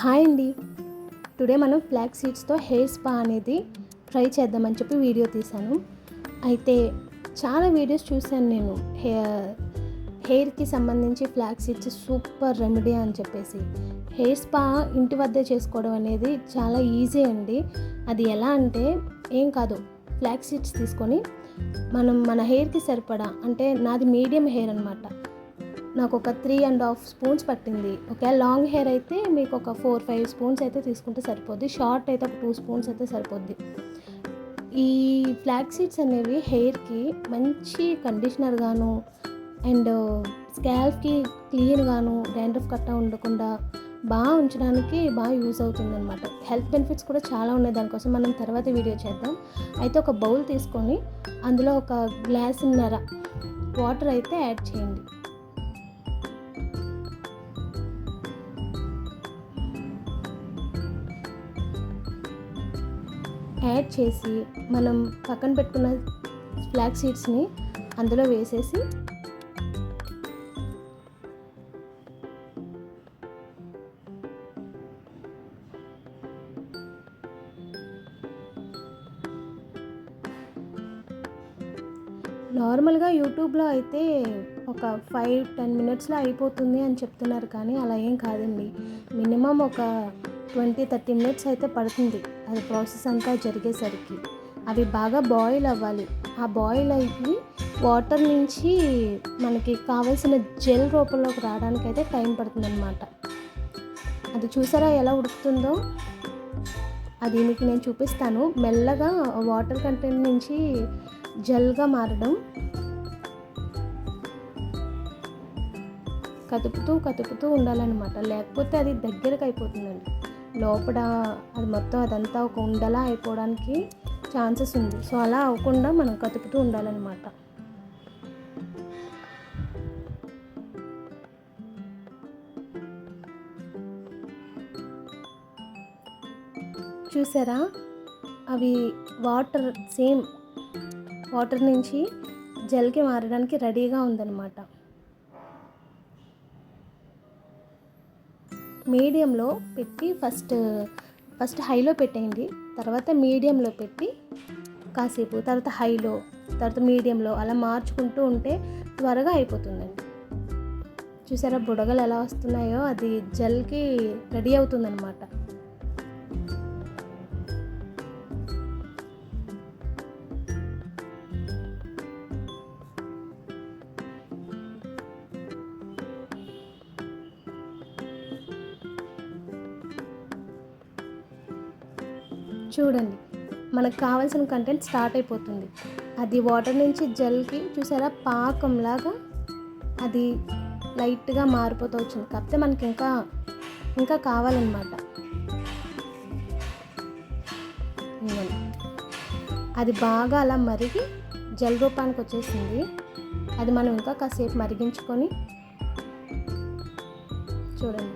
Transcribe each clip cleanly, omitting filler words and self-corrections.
Hi అండి. Today మనం flax సీడ్స్తో hair spa అనేది ట్రై చేద్దామని చెప్పి వీడియో తీశాను. అయితే చాలా వీడియోస్ చూశాను నేను హెయిర్కి సంబంధించి ఫ్లాక్స్ సీడ్స్ సూపర్ రెమెడీ అని చెప్పేసి. హెయిర్ స్పా ఇంటి వద్దే చేసుకోవడం అనేది చాలా ఈజీ అండి. అది ఎలా అంటే ఏం కాదు, ఫ్లాక్స్ సీడ్స్ తీసుకొని మనం మన హెయిర్కి సరిపడా, అంటే నాది మీడియం హెయిర్ అనమాట, నాకు ఒక 3.5 స్పూన్స్ పట్టింది. ఒకవేళ లాంగ్ హెయిర్ అయితే మీకు ఒక 4-5 స్పూన్స్ అయితే తీసుకుంటే సరిపోద్ది. షార్ట్ అయితే ఒక 2 స్పూన్స్ అయితే సరిపోద్ది. ఈ ఫ్లాక్స్ సీడ్స్ అనేవి హెయిర్కి మంచి కండిషనర్ గాను అండ్ స్కాల్ప్కి క్లీన్ గాను, డాండ్రఫ్ కట్ట ఉండకుండా బాగా ఉంచడానికి బాగా యూజ్ అవుతుంది అనమాట. హెల్త్ బెనిఫిట్స్ కూడా చాలా ఉన్నాయి. దానికోసం మనం తర్వాత వీడియో చేద్దాం. అయితే ఒక బౌల్ తీసుకొని అందులో ఒక గ్లాసున్నర వాటర్ అయితే యాడ్ చేయండి. యాడ్ చేసి మనం పక్కన పెట్టుకున్న ఫ్లాక్స్ సీడ్స్ని అందులో వేసేసి నార్మల్గా యూట్యూబ్లో అయితే ఒక 5-10 మినిట్స్లో అయిపోతుంది అని చెప్తున్నారు, కానీ అలా ఏం కాదండి. మినిమం ఒక 20-30 మినిట్స్ అయితే పడుతుంది అది ప్రాసెస్ అంతా జరిగేసరికి. అవి బాగా బాయిల్ అవ్వాలి. ఆ బాయిల్ అయ్యి వాటర్ నుంచి మనకి కావాల్సిన జెల్ రూపంలోకి రావడానికి అయితే టైం పడుతుంది అన్నమాట. అది చూసారా ఎలా ఉడుకుతుందో? అది మీకు నేను చూపిస్తాను. మెల్లగా వాటర్ కంటెంట్ నుంచి జెల్గా మారడం, కదుపుతూ ఉండాలన్నమాట. లేకపోతే అది దగ్గరకు అయిపోతుందండి. లోపల అది మొత్తం అదంతా ఒక ఉండలా అయిపోవడానికి ఛాన్సెస్ ఉంది. సో అలా అవ్వకుండా మనం కదుపుతూ ఉండాలన్నమాట. చూసారా, అవి వాటర్ నుంచి జెల్కి మారడానికి రెడీగా ఉందన్నమాట. మీడియంలో పెట్టి ఫస్ట్ హైలో పెట్టేయండి. తర్వాత మీడియంలో పెట్టి కాసేపు, తర్వాత హైలో, తర్వాత మీడియంలో అలా మార్చుకుంటూ ఉంటే త్వరగా అయిపోతుందండి. చూసారా బుడగలు ఎలా వస్తున్నాయో? అది జెల్కి రెడీ అవుతుందన్నమాట. చూడండి, మనకు కావాల్సిన కంటెంట్ స్టార్ట్ అయిపోతుంది. అది వాటర్ నుంచి జెల్కి చూసారా పాకంలాగా అది లైట్గా మారిపోతూ వచ్చింది. కాకపోతే మనకి ఇంకా కావాలన్నమాట. అది బాగా అలా మరిగి జెల్ రూపానికి వచ్చేసింది. అది మనం ఇంకా కాసేపు మరిగించుకొని చూడండి.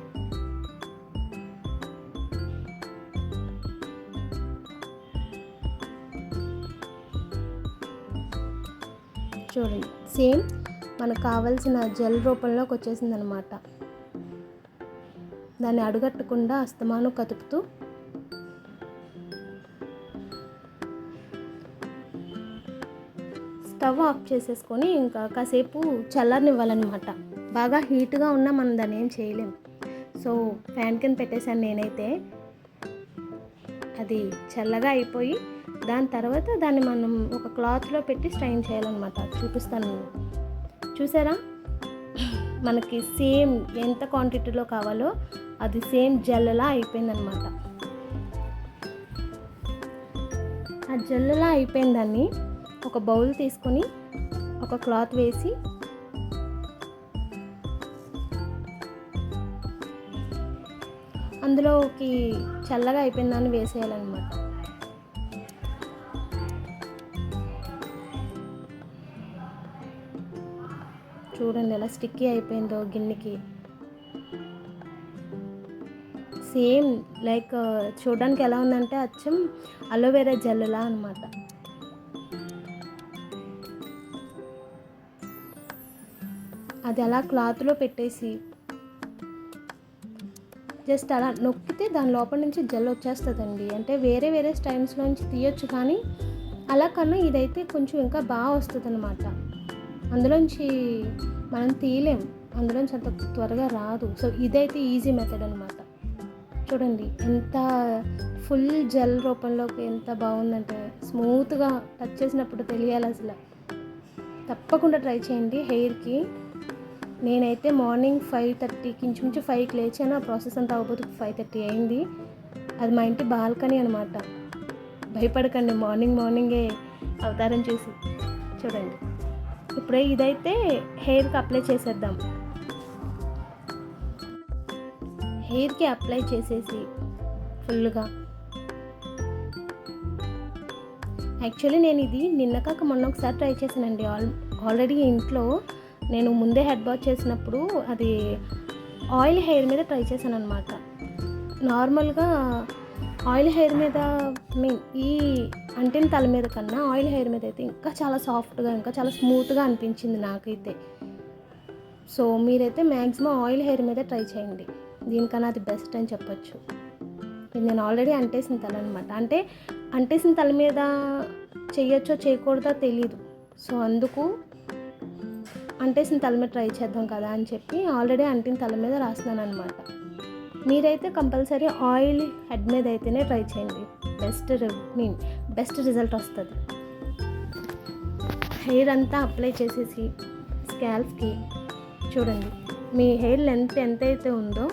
సేమ్ మనకు కావాల్సిన జెల్ రూపంలోకి వచ్చేసింది అనమాట. దాన్ని అడుగట్టకుండా అస్తమానం కదుపుతూ స్టవ్ ఆఫ్ చేసేసుకొని ఇంకా కాసేపు చల్లనివ్వాలన్నమాట. బాగా హీట్గా ఉన్నా మనం దాన్ని ఏం చేయలేం. సో ఫ్యాన్ కింద పెట్టేశాను నేనైతే. అది చల్లగా అయిపోయి దాని తర్వాత దాన్ని మనం ఒక క్లాత్లో పెట్టి స్ట్రైన్ చేయాలన్నమాట. చూపిస్తాను. చూసారా, మనకి సేమ్ ఎంత క్వాంటిటీలో కావాలో అది సేమ్ జెల్లా అయిపోయిందనమాట. ఆ జెల్లా అయిపోయిన దాన్ని ఒక బౌల్ తీసుకొని ఒక క్లాత్ వేసి అందులోకి చల్లగా అయిపోయిన దాన్ని వేసేయాలన్నమాట. చూడండి ఎలా స్టిక్కీ అయిపోయిందో గిన్నెకి. సేమ్ లైక్ చూడడానికి ఎలా ఉందంటే అచ్చం అలోవెరా జెల్లా అనమాట. అది అలా క్లాత్లో పెట్టేసి జస్ట్ అలా నొక్కితే దాని లోపల నుంచి జెల్ వచ్చేస్తుందండి. అంటే వేరే వేరే స్టైల్స్లోంచి తీయొచ్చు, కానీ అలా కన్నా ఇదైతే కొంచెం ఇంకా బాగా వస్తుంది అనమాట. అందులోంచి మనం తీయలేం, అందులోంచి అంత త్వరగా రాదు. సో ఇదైతే ఈజీ మెథడ్ అనమాట. చూడండి ఎంత ఫుల్ జెల్ రూపంలోకి ఎంత బాగుందంటే, స్మూత్గా టచ్ చేసినప్పుడు తెలియాలి అసలు. తప్పకుండా ట్రై చేయండి హెయిర్కి. నేనైతే మార్నింగ్ 5:30కి ఇంచుమించు 5కి లేచాను. ఆ ప్రాసెస్ అంతా అవ్వబోతు 5:30 అయింది. అది మా ఇంటి బాల్కనీ అనమాట. భయపడకండి మార్నింగే అవతారం చూసి. చూడండి ఇప్పుడే ఇదైతే హెయిర్కి అప్లై చేసేద్దాం. హెయిర్కి అప్లై చేసేసి ఫుల్గా, యాక్చువల్లీ నేను ఇది నిన్న కాక మొన్న ఒకసారి ట్రై చేశానండి. ఆల్రెడీ ఇంట్లో నేను ముందే హెడ్ బాత్ చేసినప్పుడు అది ఆయిల్ హెయిర్ మీద ట్రై చేశాను అనమాట. నార్మల్గా ఆయిల్ హెయిర్ మీద ఈ అంటిన తల మీద కన్నా ఆయిల్ హెయిర్ మీద అయితే ఇంకా చాలా సాఫ్ట్గా, ఇంకా చాలా స్మూత్గా అనిపించింది నాకైతే. సో మీరైతే మ్యాక్సిమం ఆయిల్ హెయిర్ మీద ట్రై చేయండి. దీనికన్నా అది బెస్ట్ అని చెప్పొచ్చు. ఇది నేను ఆల్రెడీ అంటేసిన తల అనమాట. అంటే అంటేసిన తల మీద చేయొచ్చో చేయకూడదో తెలీదు. సో అందుకు అంటేసిన తల మీద ట్రై చేద్దాం కదా అని చెప్పి ఆల్రెడీ అంటిన తల మీద రాస్తున్నాను అనమాట. మీరైతే కంపల్సరీ ఆయిల్ హెడ్ మీద అయితేనే ట్రై చేయండి. బెస్ట్ రిజల్ట్ వస్తుంది. హెయిర్ అంతా అప్లై చేసేసి స్కాల్ప్కి చూడండి, మీ హెయిర్ లెంత్ ఎంతైతే ఉందో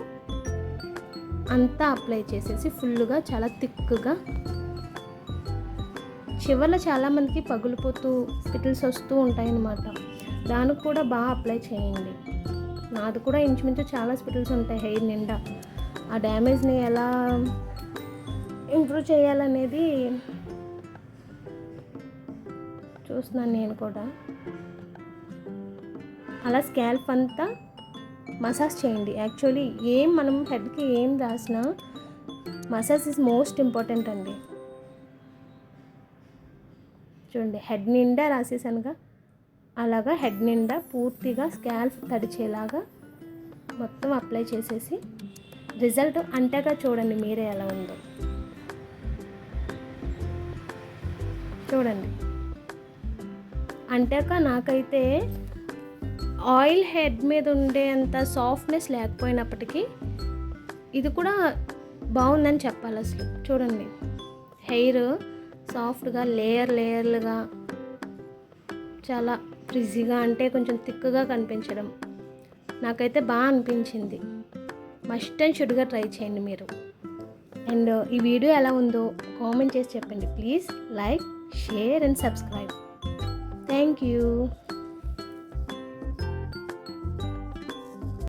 అంతా అప్లై చేసేసి ఫుల్గా చాలా థిక్గా, చివర్లో చాలామందికి పగులిపోతూ స్పిటిల్స్ వస్తూ ఉంటాయన్నమాట. దానికి కూడా బాగా అప్లై చేయండి. నాది కూడా ఇంచుమించు చాలా స్పిటిల్స్ ఉంటాయి హెయిర్ నిండా. ఆ డ్యామేజ్ని ఎలా ఇంప్రూవ్ చేయాలనేది చూస్తున్నాను నేను కూడా. అలా స్కాల్ప్ అంతా మసాజ్ చేయండి. యాక్చువల్లీ మనం హెడ్కి ఏం రాసినా మసాజ్ ఈజ్ మోస్ట్ ఇంపార్టెంట్ అండి. చూడండి హెడ్ నిండా రాసేసానుగా, అలాగా హెడ్ నిండా పూర్తిగా స్కాల్ప్ తడిచేలాగా మొత్తం అప్లై చేసేసి రిజల్ట్ అంటాక చూడండి మీరే ఎలా ఉందో. చూడండి అంటాక నాకైతే ఆయిల్ హెడ్ మీద ఉండేంత సాఫ్ట్నెస్ లేకపోయినప్పటికీ ఇది కూడా బాగుందని చెప్పాలి అసలు. చూడండి హెయిర్ సాఫ్ట్గా లేయర్లుగా చాలా ఫ్రిజీగా, అంటే కొంచెం థిక్గా కనిపించడం నాకైతే బాగా అనిపించింది. మస్ట్ అండ్ షుడ్గా ట్రై చేయండి మీరు. అండ్ ఈ వీడియో ఎలా ఉందో కామెంట్ చేసి చెప్పండి please. Like, share and subscribe. Thank you.